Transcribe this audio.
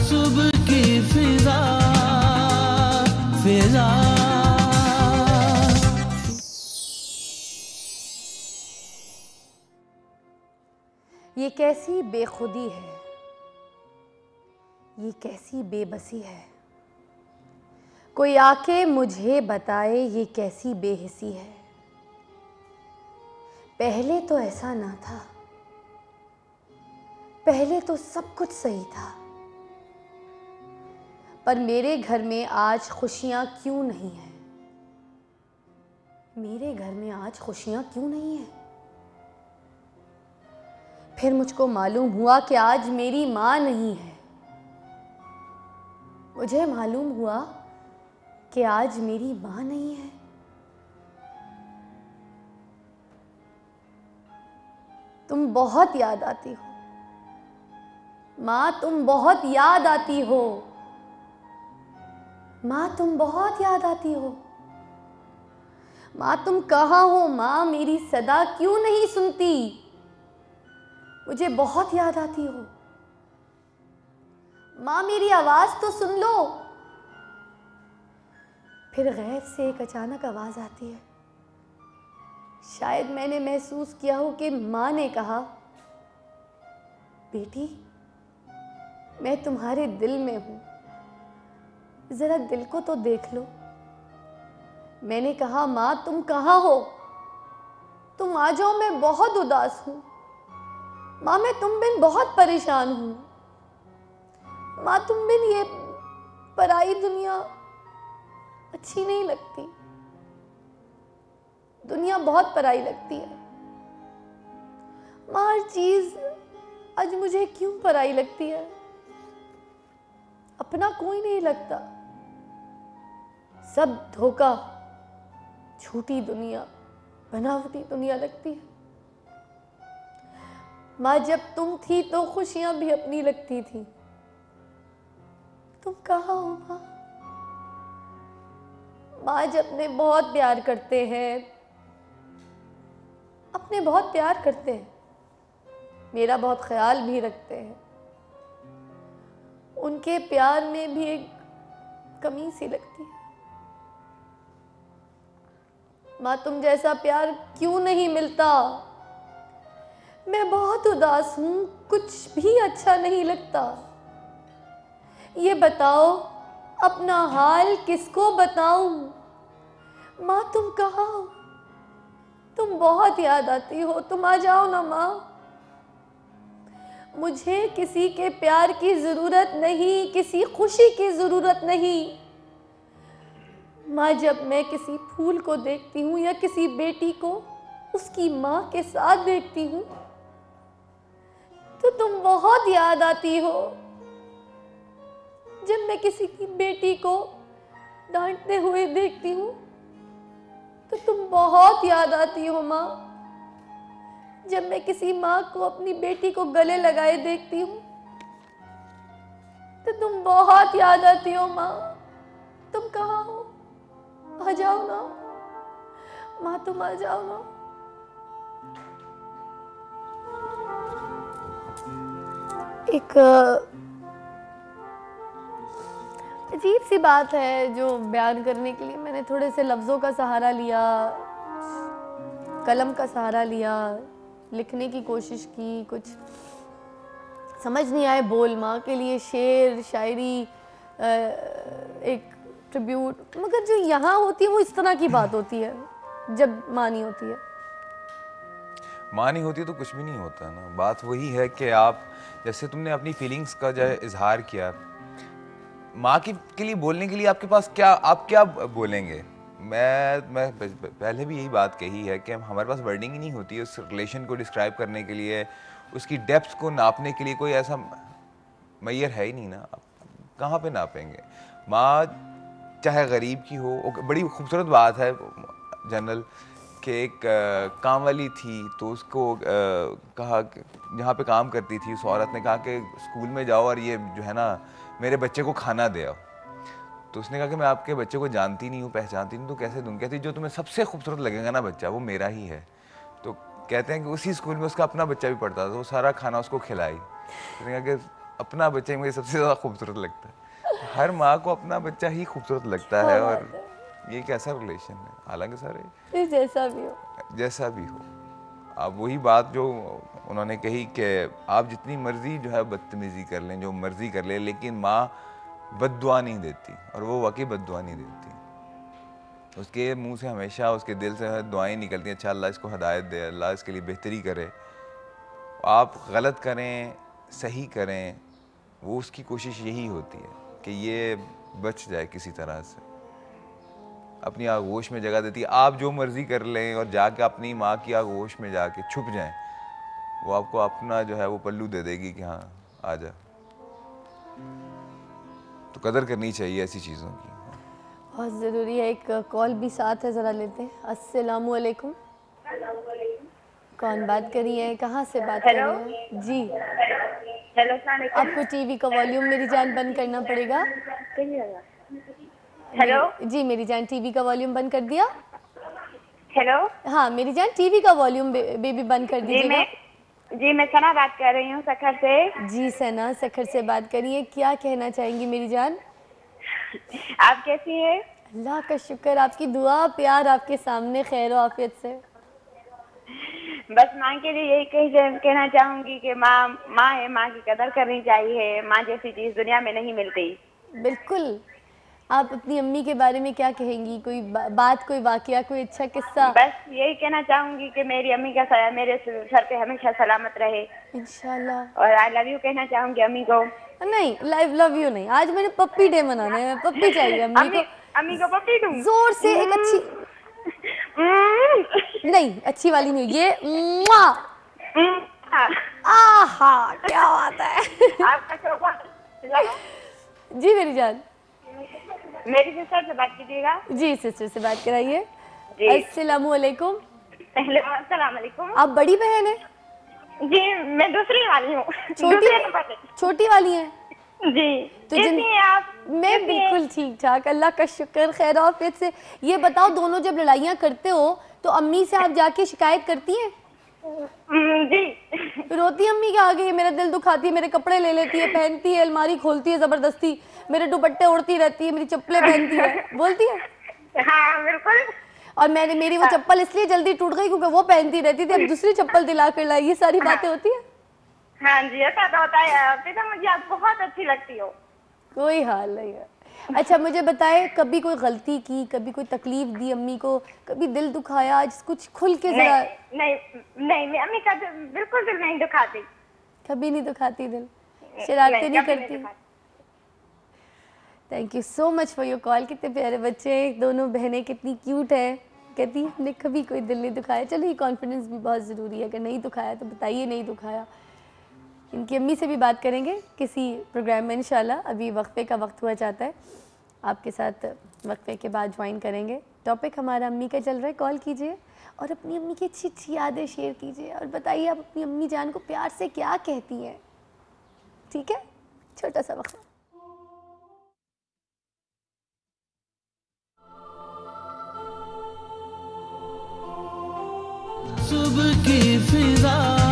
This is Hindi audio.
सुबह की फिजा फिजा। ये कैसी बेखुदी है, ये कैसी बेबसी है, कोई आके मुझे बताए ये कैसी बेहिसी है। पहले तो ऐसा ना था, पहले तो सब कुछ सही था, पर मेरे घर में आज खुशियां क्यों नहीं है? मेरे घर में आज खुशियां क्यों नहीं है? फिर मुझको मालूम हुआ कि आज मेरी माँ नहीं है। मुझे मालूम हुआ कि आज मेरी माँ नहीं है। तुम बहुत याद आती हो माँ, तुम बहुत याद आती हो माँ, तुम बहुत याद आती हो माँ। तुम कहाँ हो माँ? मेरी सदा क्यों नहीं सुनती? मुझे बहुत याद आती हो माँ, मेरी आवाज तो सुन लो। फिर गैर से एक अचानक आवाज आती है। शायद मैंने महसूस किया हो कि माँ ने कहा, बेटी मैं तुम्हारे दिल में हूं, जरा दिल को तो देख लो। मैंने कहा, माँ तुम कहाँ हो? तुम आ जाओ, मैं बहुत उदास हूं माँ, मैं तुम बिन बहुत परेशान हूं माँ, तुम बिन ये पराई दुनिया अच्छी नहीं लगती। दुनिया बहुत पराई लगती है माँ, हर चीज आज मुझे क्यों पराई लगती है? अपना कोई नहीं लगता, सब धोखा, झूठी दुनिया, बनावटी दुनिया लगती है माँ। जब तुम थी तो खुशियां भी अपनी लगती थी। तुम कहाँ हो माँ? माँ जब अपने बहुत प्यार करते हैं, अपने बहुत प्यार करते हैं, मेरा बहुत ख्याल भी रखते हैं, उनके प्यार में भी एक कमी सी लगती है माँ। तुम जैसा प्यार क्यों नहीं मिलता? मैं बहुत उदास हूं, कुछ भी अच्छा नहीं लगता। ये बताओ अपना हाल किसको बताऊं? माँ तुम कहाँ हो? तुम बहुत याद आती हो, तुम आ जाओ ना माँ। मुझे किसी के प्यार की जरूरत नहीं, किसी खुशी की जरूरत नहीं माँ। जब मैं किसी फूल को देखती हूँ या किसी बेटी को उसकी माँ के साथ देखती हूँ तो तुम बहुत याद आती हो। जब मैं किसी की बेटी को डांटते हुए देखती हूँ तो तुम बहुत याद आती हो माँ। जब मैं किसी माँ को अपनी बेटी को गले लगाए देखती हूँ तो तुम बहुत याद आती हो माँ। तुम कहाँ हो? आ जाओ ना माँ, तुम आ जाओ ना। एक अजीब सी बात है जो बयान करने के लिए मैंने थोड़े से लफ्ज़ों का सहारा लिया, कलम का सहारा लिया, लिखने की कोशिश की। कुछ समझ नहीं आए बोल, माँ के लिए शेर शायरी, एक ट्रिब्यूट, मगर जो यहाँ होती है वो इस तरह की बात होती है जब माँ नहीं होती है। माँ नहीं होती तो कुछ भी नहीं होता ना। बात वही है कि आप जैसे तुमने अपनी फीलिंग्स का जो है इजहार किया, माँ की के लिए बोलने के लिए आपके पास क्या, आप क्या बोलेंगे? मैं पहले भी यही बात कही है कि हमारे पास वर्डिंग ही नहीं होती है उस रिलेशन को डिस्क्राइब करने के लिए, उसकी डेप्थ को नापने के लिए कोई ऐसा मैयर है ही नहीं ना। आप कहाँ पे नापेंगे? माँ चाहे गरीब की हो, बड़ी खूबसूरत बात है जनरल कि एक काम वाली थी तो उसको कहा, जहाँ पे काम करती थी उस औरत ने कहा कि स्कूल में जाओ और ये जो है ना मेरे बच्चे को खाना दे आओ। तो उसने कहा कि मैं आपके बच्चे को जानती नहीं हूँ, पहचानती नहीं, तो कैसे दूँ? कहती जो तुम्हें सबसे खूबसूरत लगेगा ना बच्चा वो मेरा ही है। तो कहते हैं कि उसी स्कूल में उसका अपना बच्चा भी पढ़ता था, तो वो सारा खाना उसको खिलाई। उसने कहा कि अपना बच्चा ही मुझे सबसे ज़्यादा खूबसूरत लगता है। हर माँ को अपना बच्चा ही खूबसूरत लगता है, और ये एक ऐसा रिलेशन है, हालांकि सारे जैसा भी हो। अब वही बात जो उन्होंने कही कि आप जितनी मर्जी जो है बदतमीजी कर लें, जो मर्जी कर लें, लेकिन माँ बद्दुआ नहीं देती, और वो वाकई बद्दुआ नहीं देती। उसके मुंह से हमेशा, उसके दिल से दुआएं निकलती हैं, अच्छा अल्लाह इसको हदायत दे, अल्लाह इसके लिए बेहतरी करे। आप गलत करें, सही करें, वो उसकी कोशिश यही होती है कि ये बच जाए किसी तरह से, अपनी आगोश में जगह देती है। आप जो मर्जी कर लें और जाके अपनी माँ की आगोश में जाके छुप जाएं, वो आपको अपना जो है वो पल्लू दे देगी कि हाँ आ जा। तो कदर करनी चाहिए ऐसी चीज़ों की, बहुत ज़रूरी है। एक कॉल भी साथ है, ज़रा लेते हैं। अस्सलाम वालेकुम। कौन बात करी है, कहाँ से बात कर रही हैं? जी हेलो, आपको टीवी का वॉल्यूम मेरी जान बंद करना पड़ेगा। हेलो जी मेरी जान, टीवी का वॉल्यूम बंद कर दिया? हेलो। हाँ मेरी जान, टीवी का वॉल्यूम बेबी बंद कर दीजिएगा। जी मैं सना बात कर रही हूँ सखर से। जी सना, सखर से बात करिए, क्या कहना चाहेंगी मेरी जान? आप कैसी हैं? अल्लाह का शुक्र, आपकी दुआ प्यार आपके सामने खैर और आफियत से। बस माँ के लिए यही कहना चाहूंगी कि माँ माँ है, माँ की कदर करनी चाहिए। माँ जैसी चीज दुनिया में नहीं मिलती। बिल्कुल। आप अपनी अम्मी के बारे में क्या कहेंगी? कोई बात, कोई वाकया, कोई अच्छा किस्सा? बस यही कहना चाहूंगी कि मेरी अम्मी का सर मेरे सर पे हमेशा सलामत रहे इंशाल्लाह। और आई लव यू कहना चाहूंगी अम्मी को। नहीं, लव यू नहीं, आज मैंने पप्पी डे मनाना है, पप्पी चाहिए अम्मी को पप्पी दूं? जोर से एक अच्छी नहीं, अच्छी वाली नहीं, ये आहा क्या बात है। आपका जी मेरी जान, मेरी सिस्टर से बात कीजिएगा। जी सिस्टर से बात कराइए। अस्सलामु अलैकुम। अस्सलाम वालेकुम। आप बड़ी बहन है? जी मैं दूसरी वाली हूँ। छोटी वाली हैं? जी। तो आप? मैं बिल्कुल ठीक ठाक, अल्लाह का शुक्र, खैर आफियत से। ये बताओ, दोनों जब लड़ाइयाँ करते हो तो अम्मी से आप जाके शिकायत करती हैं? जी। रोती अम्मी के आगे? मेरा दिल दुखाती है, मेरे कपड़े ले लेती है, पहनती है, अलमारी खोलती है जबरदस्ती, मेरे दुपट्टे उड़ती रहती है, मेरी चप्पलें पहनती है, बोलती है? हाँ बिल्कुल। और मेरी वो चप्पल इसलिए जल्दी टूट गई क्योंकि वो पहनती रहती थी, अब दूसरी चप्पल दिला कर लाई। ये सारी बातें होती है? हाँ जी ऐसा तो होता है। पिता मुझे आप बहुत अच्छी लगती हो। कोई हाल नहीं है। अच्छा मुझे बताए, कभी कोई गलती की, कभी कोई तकलीफ दी अम्मी को, कभी दिल दुखाया, आज कुछ खुल के जरा? नहीं मैं अम्मी का बिल्कुल दिल नहीं दुखाती। कभी नहीं दुखाती दिल? शरारतें नहीं करती? Thank you so much for your call. कितने प्यारे बच्चे, दोनों बहनें कितनी क्यूट है। कहती है हमने कभी कोई दिल नहीं दुखाया। चलो ये कॉन्फिडेंस भी बहुत ज़रूरी है, अगर नहीं दुखाया तो बताइए नहीं दुखाया। इनकी अम्मी से भी बात करेंगे किसी प्रोग्राम में इंशाल्लाह। अभी वक्फे का वक्त हुआ जाता है, आपके साथ वक्फे के बाद ज्वाइन करेंगे। टॉपिक हमारा अम्मी का चल रहा है। कॉल कीजिए और अपनी अम्मी की अच्छी अच्छी यादें शेयर कीजिए और बताइए आप अपनी अम्मी जान को प्यार से क्या कहती हैं। ठीक है, छोटा सा वक्फा। सुबह की फिजा